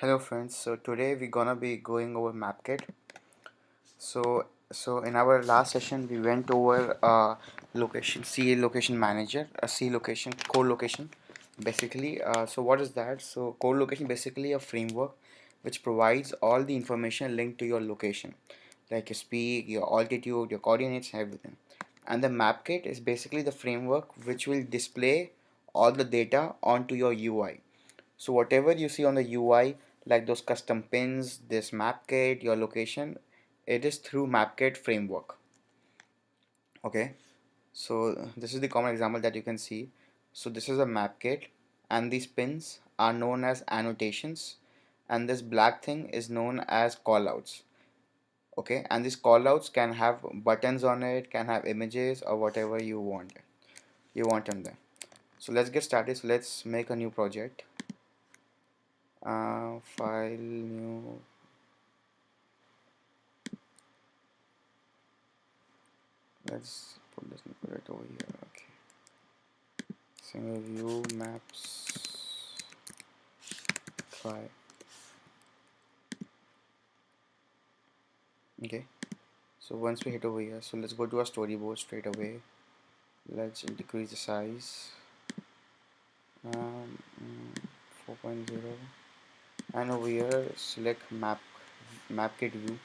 Hello friends, so today we're gonna be going over Mapkit. So in our last session we went over location C location manager, a C location code location. Basically, so what is that? So code location basically a framework which provides all the information linked to your location, like your speed, your altitude, your coordinates, and everything. And the Mapkit is basically the framework which will display all the data onto your UI. So whatever you see on the UI, like those custom pins, this Mapkit, your location, it is through Mapkit framework. Okay, so this is the common example that you can see. So this is a Mapkit, and these pins are known as annotations, and this black thing is known as callouts. Okay, and these callouts can have buttons on it, can have images or whatever you want them there. So let's get started. So let's make a new project. File, new. Let's put this right over here. Okay, single view maps file. Okay, so once we hit over here, so let's go to our storyboard straight away. Let's decrease the size, um, 4.0, and over here select Mapkit view.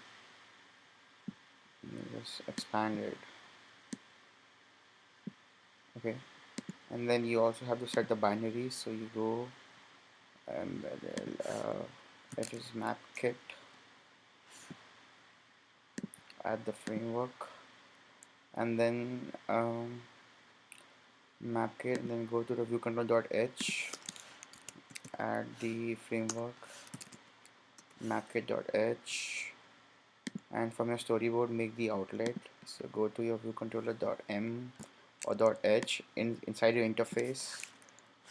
Just expand it. Okay, and then you also have to set the binaries. So you go and it is Mapkit, add the framework, and then Mapkit, and then go to the view control.h, add the framework mapkit.h, and from your storyboard make the outlet. So go to your view controller.m or .h inside your interface.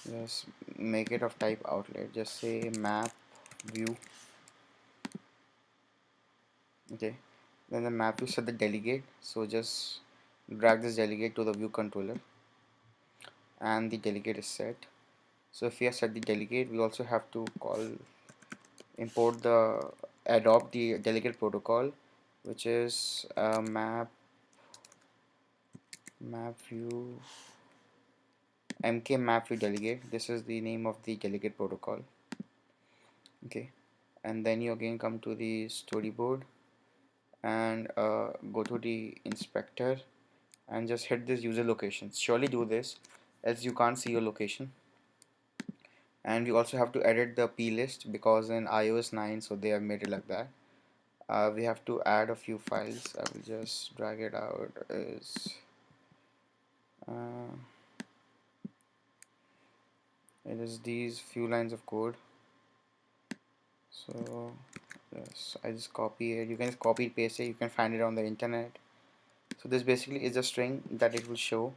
Just make it of type outlet. Just say map view. Okay. Then the map view set the delegate. So just drag this delegate to the view controller, and the delegate is set. So if we have set the delegate, we also have to import the adopt the delegate protocol, which is map view mk map view delegate. This is the name of the delegate protocol. Okay, and then you again come to the storyboard and go to the inspector and just hit this user location. Surely do this, else you can't see your location. And we also have to edit the plist because in iOS 9, so they have made it like that. We have to add a few files. I will just drag it out as uh, it is these few lines of code. So yes, I just copy it. You can just copy paste it. You can find it on the internet. So this basically is a string that it will show,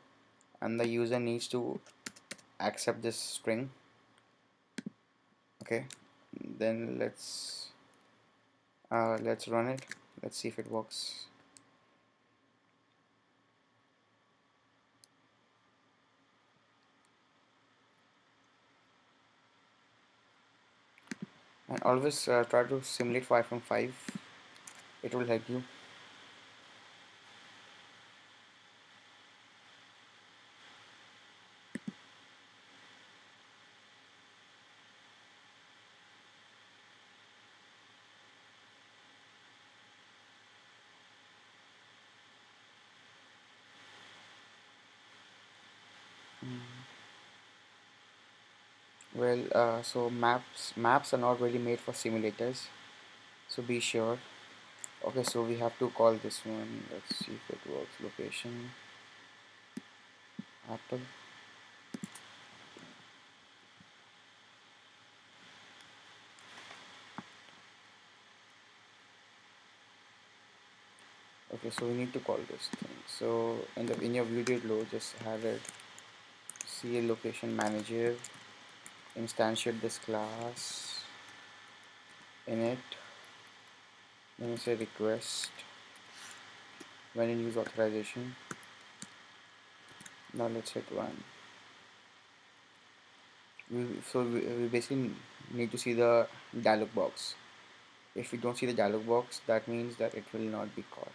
and the user needs to accept this string. Okay, then let's run it. Let's see if it works. And always try to simulate 5 from 5. It will help you. Well, so maps are not really made for simulators, so be sure. Okay, so we have to call this one. Let's see if it works. Location Apple. Okay, so we need to call this thing. So in your video load, just have it see a location manager, instantiate this class in it. Then you say request when in use authorization. Now let's hit one. We basically need to see the dialog box. If we don't see the dialog box, that means that it will not be called.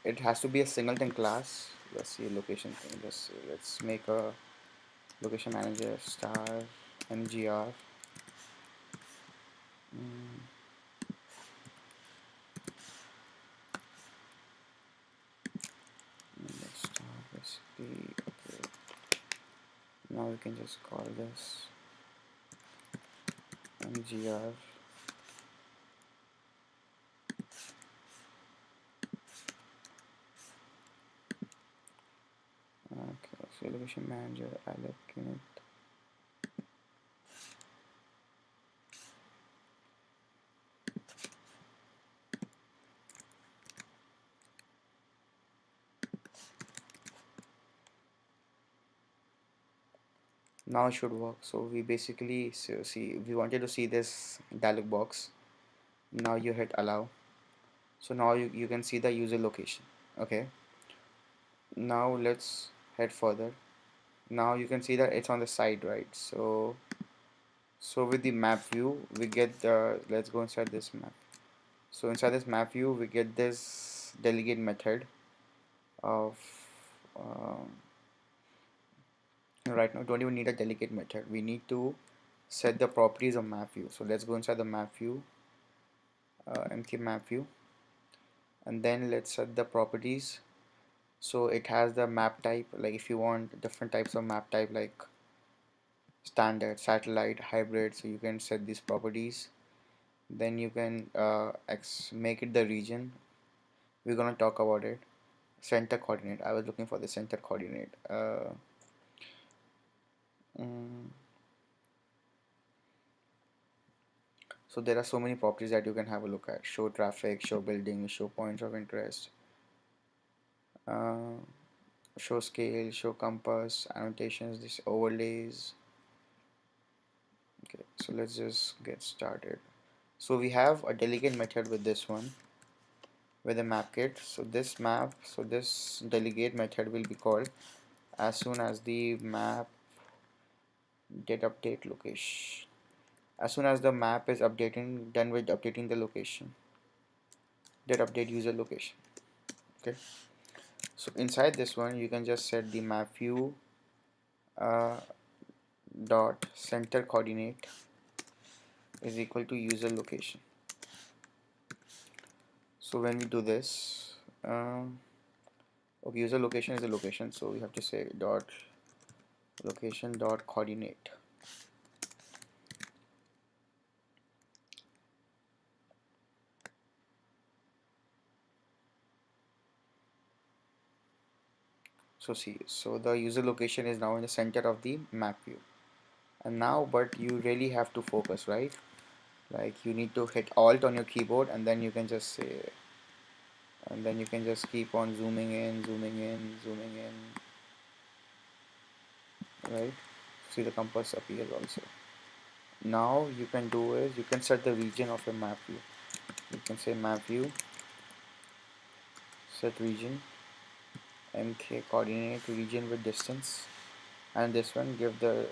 It has to be a singleton class. Let's see a location thing. Let's make a location manager star mgr. Mm, let's start basically. Okay. Now we can just call this mgr. Okay, so location manager allocate. Now it should work. So we basically see we wanted to see this dialog box. Now you hit allow. So now you can see the user location. Okay. Now let's head further. Now you can see that it's on the side, right? So with the map view we get the, let's go inside this map. So inside this map view we get this delegate method of um, right now don't even need a delegate method. We need to set the properties of map view. So let's go inside the map view, mk map view, and then let's set the properties. So it has the map type, like if you want different types of map type like standard, satellite, hybrid, so you can set these properties. Then you can make it the region. We're gonna talk about it. Center coordinate, I was looking for the center coordinate. Mm, so there are so many properties that you can have a look at: show traffic, show building, show points of interest, uh, show scale, show compass, annotations, this overlays. Okay, so let's just get started. So we have a delegate method with this one, with a Mapkit. So this delegate method will be called as soon as the map get update location. As soon as the map is updating, done with updating the location, get update user location. Okay. So inside this one, you can just set the map view uh, dot center coordinate is equal to user location. So when we do this, okay, user location is a location, so we have to say dot location dot coordinate. So see, so the user location is now in the center of the map view. And now, but you really have to focus, right? Like you need to hit Alt on your keyboard, and then you can just say, and then you can just keep on zooming in, zooming in, zooming in, right? See the compass appears also. Now you can do is you can set the region of your map view. You can say map view set region mk coordinate region with distance, and this one give the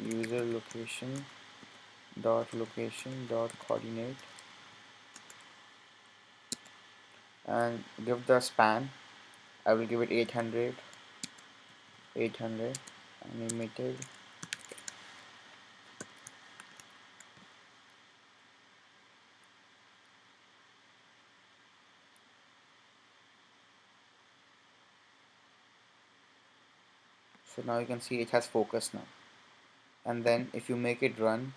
user location dot coordinate, and give the span. I will give it 800 animated. So now you can see it has focus now. And then if you make it run,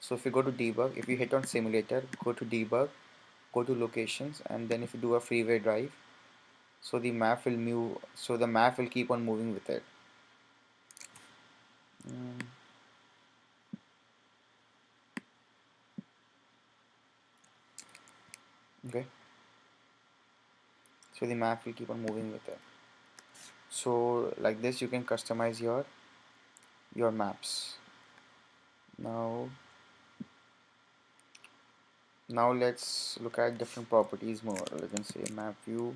so if you go to debug, if you hit on simulator, go to debug, go to locations, and then if you do a freeway drive, so the map will move, so the map will keep on moving with it. Mm, okay, so the map will keep on moving with it. So like this you can customize your maps. Now let's look at different properties more. You can say map view.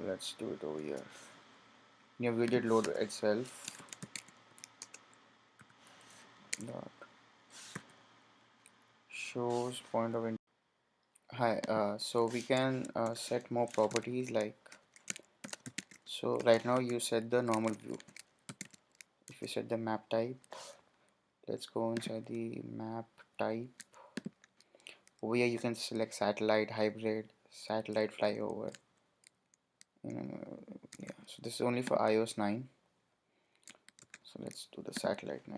Let's do it over here. New widget load itself. Dot shows point of hi. So we can set more properties like, so right now you set the normal view. If you set the map type, let's go inside the map type. Over here you can select satellite, hybrid, satellite flyover. Yeah, so this is only for iOS 9. So let's do the satellite 9.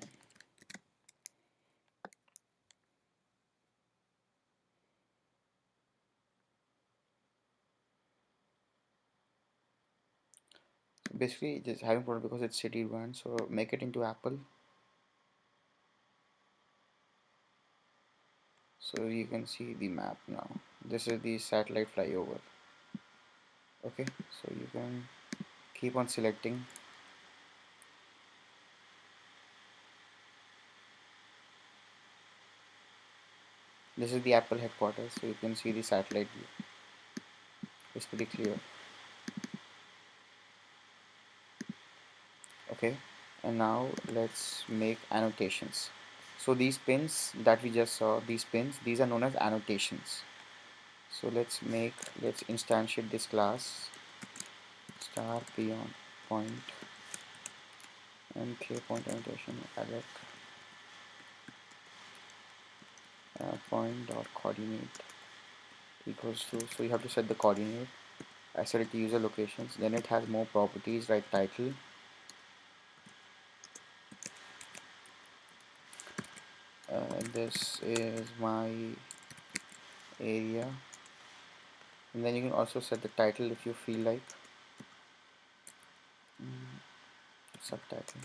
So basically just having problem because it's city one, so make it into Apple. So you can see the map now. This is the satellite flyover. Okay, so you can keep on selecting. This is the Apple headquarters, so you can see the satellite view. It's pretty clear. Okay, and now let's make annotations. So these pins that we just saw, these pins, these are known as annotations. So let's instantiate this class star beyond point mk point annotation alec point dot coordinate equals to, so you have to set the coordinate. I set it to user locations. Then it has more properties, right? Title, this is my area, and then you can also set the title if you feel like. Subtitle.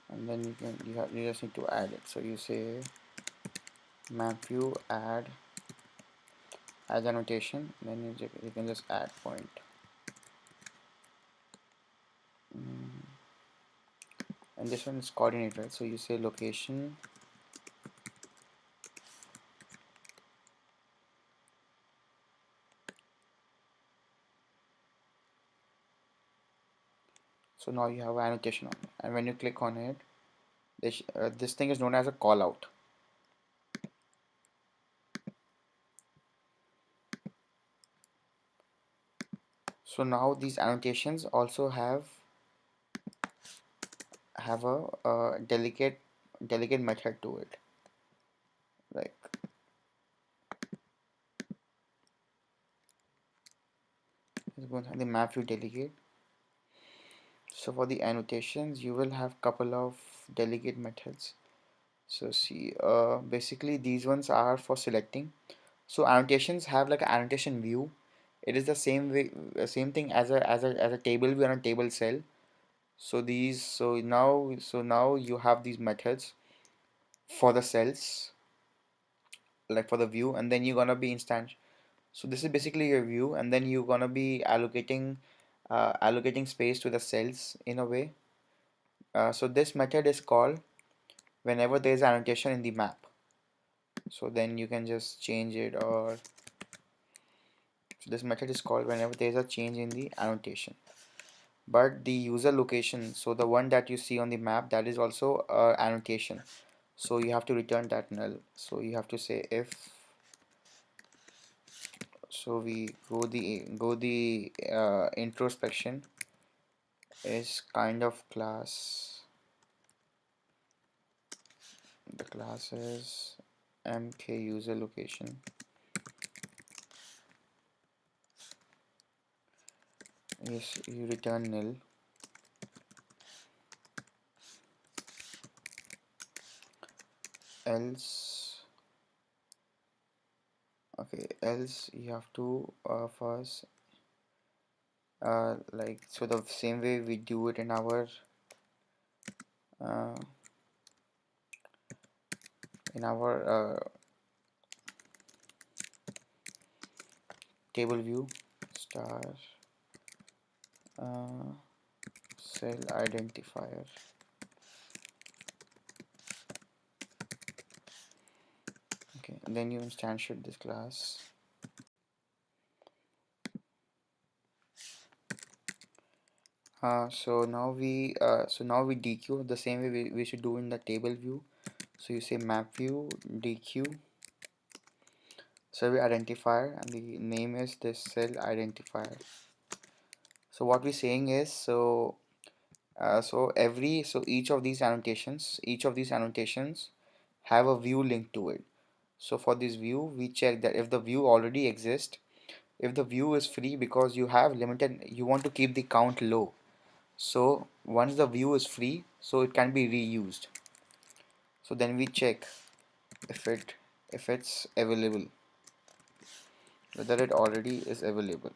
And then you just need to add it. So you say map view add as annotation, then you can just add point. And this one is coordinate, right? So you say location so now you have an annotation on it, and when you click on it, this thing is known as a callout. So now these annotations also have a delegate method to it, like let's go to the map view delegate. So for the annotations you will have couple of delegate methods. So see, basically these ones are for selecting. So annotations have like an annotation view. It is the same way, same thing as a table view and a table cell. So these, so now you have these methods for the cells, like for the view, and then you're gonna be instant. So this is basically your view, and then you're gonna be allocating space to the cells in a way. So this method is called whenever there is annotation in the map. So then you can just change it, or so this method is called whenever there is a change in the annotation. But the user location, so the one that you see on the map, that is also annotation. So you have to return that null. So you have to say if, so we go the introspection is kind of class. The class is mk user location. Yes, you return nil. Else, okay, else you have to first like, so the same way we do it uh, in our table view star uh, cell identifier. Okay, and then you instantiate this class. So now we DQ the same way we should do in the table view. So you say map view DQ survey identifier, and the name is this cell identifier. So what we're saying is, so each of these annotations have a view linked to it. So for this view, we check that if the view already exists, if the view is free, because you have limited, you want to keep the count low. So once the view is free, so it can be reused. So then we check if it's available, whether it already is available,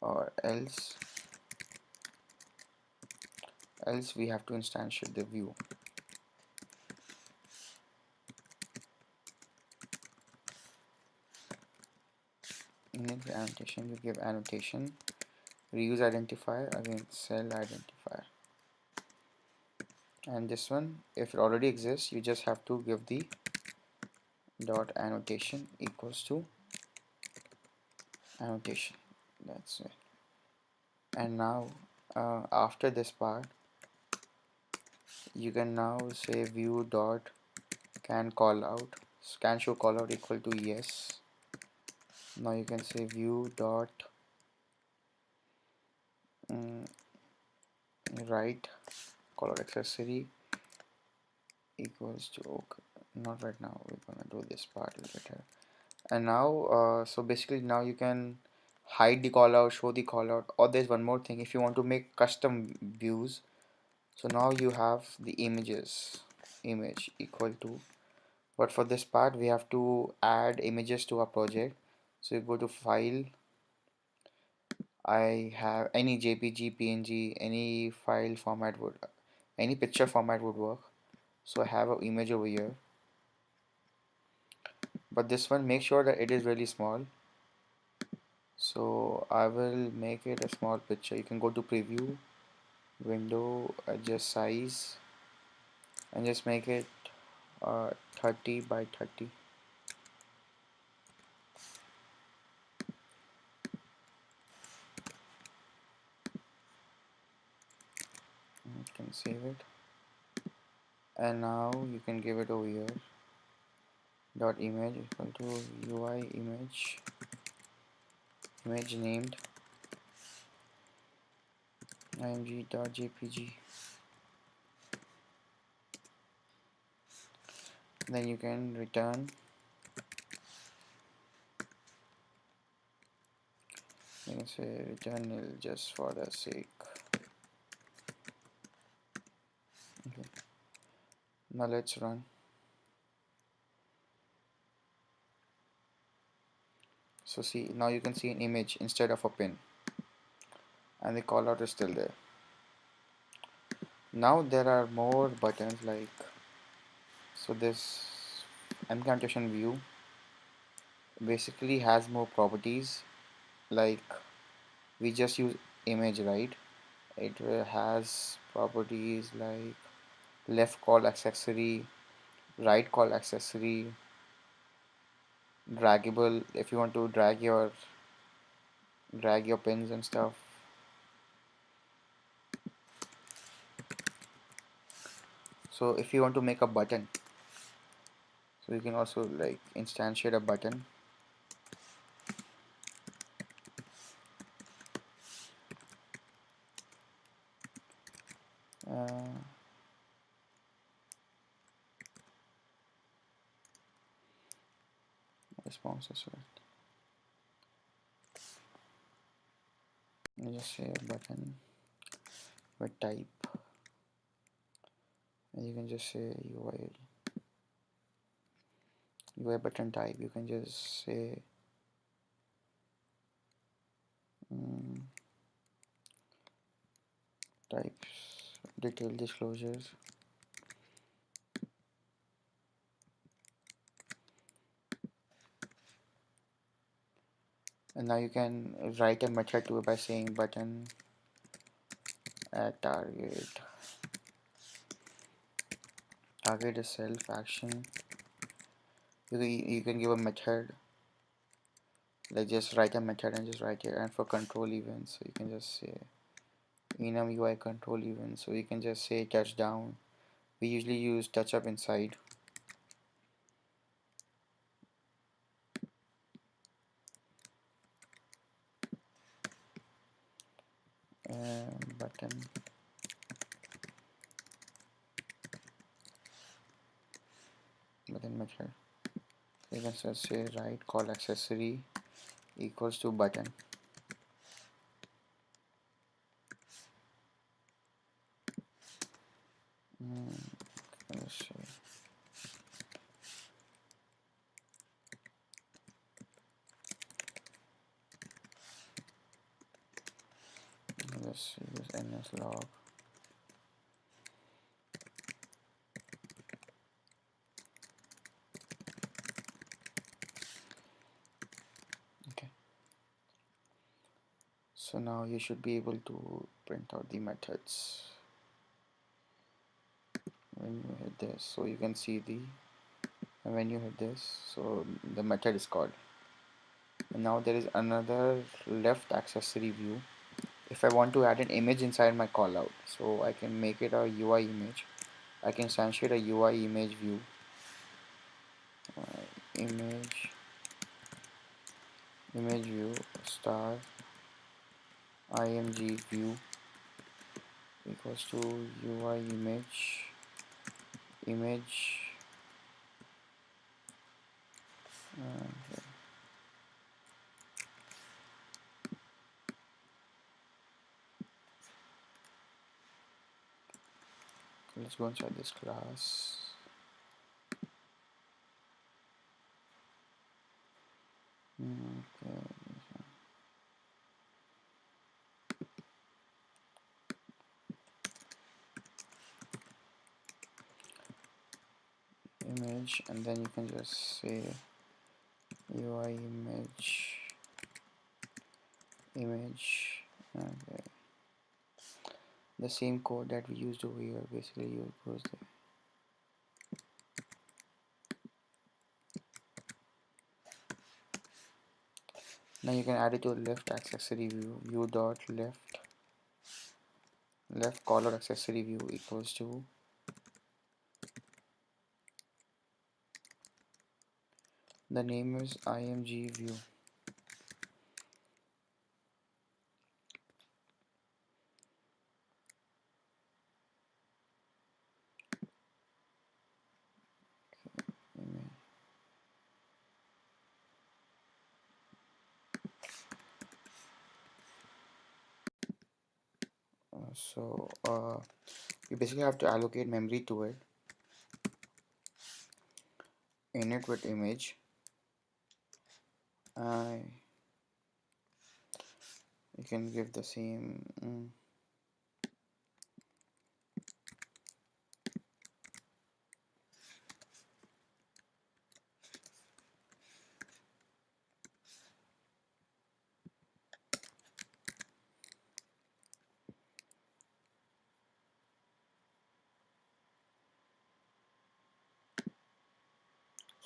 or else we have to instantiate the view. In the annotation, we give annotation reuse identifier, again cell identifier, and this one, if it already exists, you just have to give the dot annotation equals to annotation. That's it. And now after this part, you can now say view dot can call out, can show call out equal to yes. Now you can say view dot write call out accessory equals to, okay, not right now, we're gonna do this part later. And now so basically now you can hide the call out, show the call out, or there's one more thing, if you want to make custom views. So now you have the image equal to, but for this part we have to add images to our project. So you go to file, I have any JPG, PNG, any file format would, any picture format would work. So I have an image over here, but this one, make sure that it is really small. So I will make it a small picture. You can go to preview, window, adjust size, and just make it 30 by 30. You can save it, and now you can give it over here. Dot image equal to UI image named img.jpg. Then you can return, you can say return nil just for the sake. Okay. Now let's run. So see, now you can see an image instead of a pin, and the callout is still there. Now there are more buttons, like, so this annotation view basically has more properties, like we just use image, right? It has properties like left call accessory, right call accessory, draggable, if you want to drag your pins and stuff. So if you want to make a button, so you can also like instantiate a button. uh, Responses, right? You just say a button with type, and you can just say UI button type. You can just say types, detailed disclosures, and now you can write a method to it by saying button at target is self action. You can give a method, like just write a method and just write it. And for control events, so you can just say enum UI control event, so you can just say touchdown. We usually use touch up inside. Button, method. You can just say right call accessory equals to button. Let's see. Let's use ns log. Okay. So now you should be able to print out the methods when you hit this. So you can see when you hit this, so the method is called. And now there is another left accessory view. If I want to add an image inside my callout, so I can make it a UI image. I can instantiate a UI image view. Image view star img view equals to UI image uh, let's go inside this class. Okay. Image, and then you can just say UI image. Okay. The same code that we used over here, basically you goes there. Now you can add it to the left accessory view dot left color accessory view equals to the name is img view. You basically have to allocate memory to it. Init with image. You can give the same.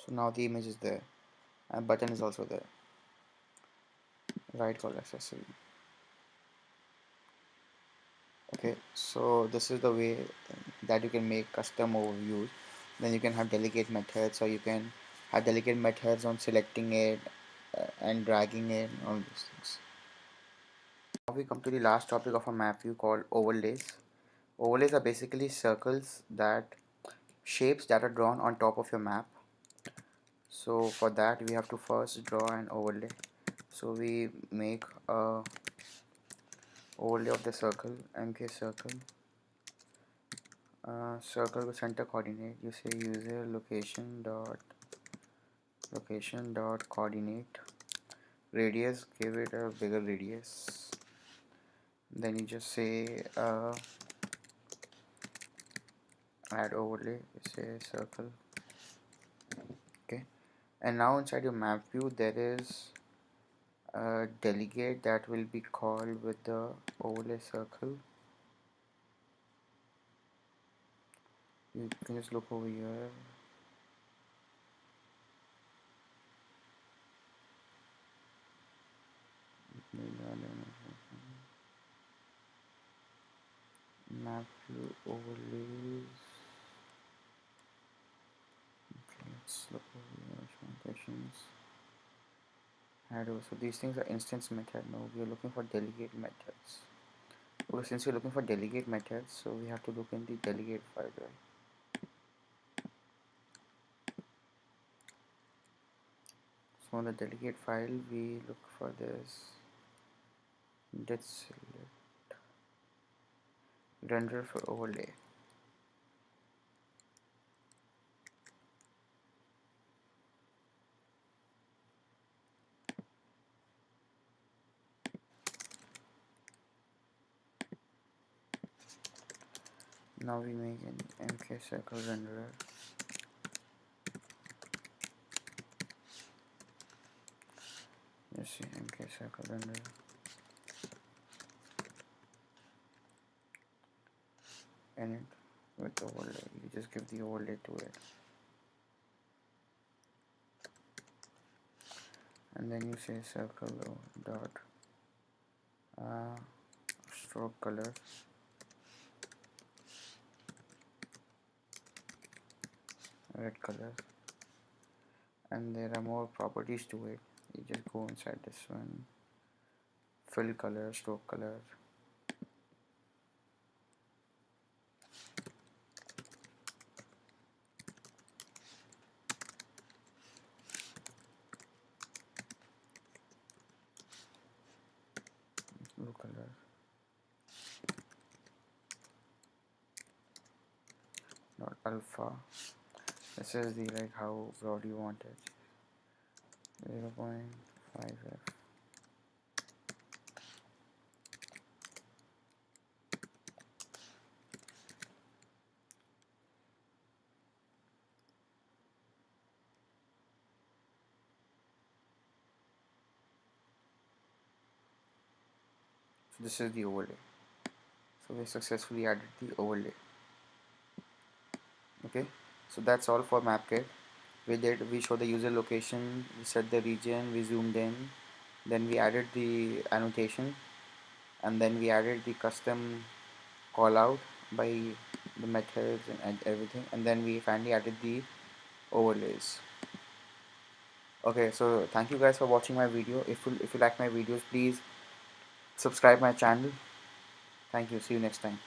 So now the image is there, and button is also there. Right call accessory. Okay, so this is the way that you can make custom overviews. Then you can have delegate methods, or you can have delegate methods on selecting it and dragging it, all these things. Now we come to the last topic of a map view called overlays. Overlays are basically circles, that shapes that are drawn on top of your map. So for that we have to first draw an overlay. So we make a overlay of the circle, mk circle. Circle with center coordinate. You say user location dot coordinate. Radius, give it a bigger radius. Then you just say add overlay. You say circle. Okay. And now inside your map view there is a delegate that will be called with the overlay circle. You can just look over here. map view overlays. Okay, let's look over annotations. So these things are instance method. Now we are looking for delegate methods. Okay, since we're looking for delegate methods, so we have to look in the delegate file, right? So on the delegate file, we look for this. Let's select render for overlay. Now we make an MK circle renderer. Let's see, MK circle renderer. And it with overlay. You just give the overlay to it. And then you say circle dot stroke color, red color, and there are more properties to it. You just go inside this one, fill color, stroke color, blue color, dot alpha. This is the like how broad you want it. 0.5f. So this is the overlay. So we successfully added the overlay. Okay, so that's all for Mapkit. We show the user location, we set the region, we zoomed in, then we added the annotation, and then we added the custom callout by the methods and everything, and then we finally added the overlays. Okay, so thank you guys for watching my video. If you like my videos, please subscribe my channel. Thank you. See you next time.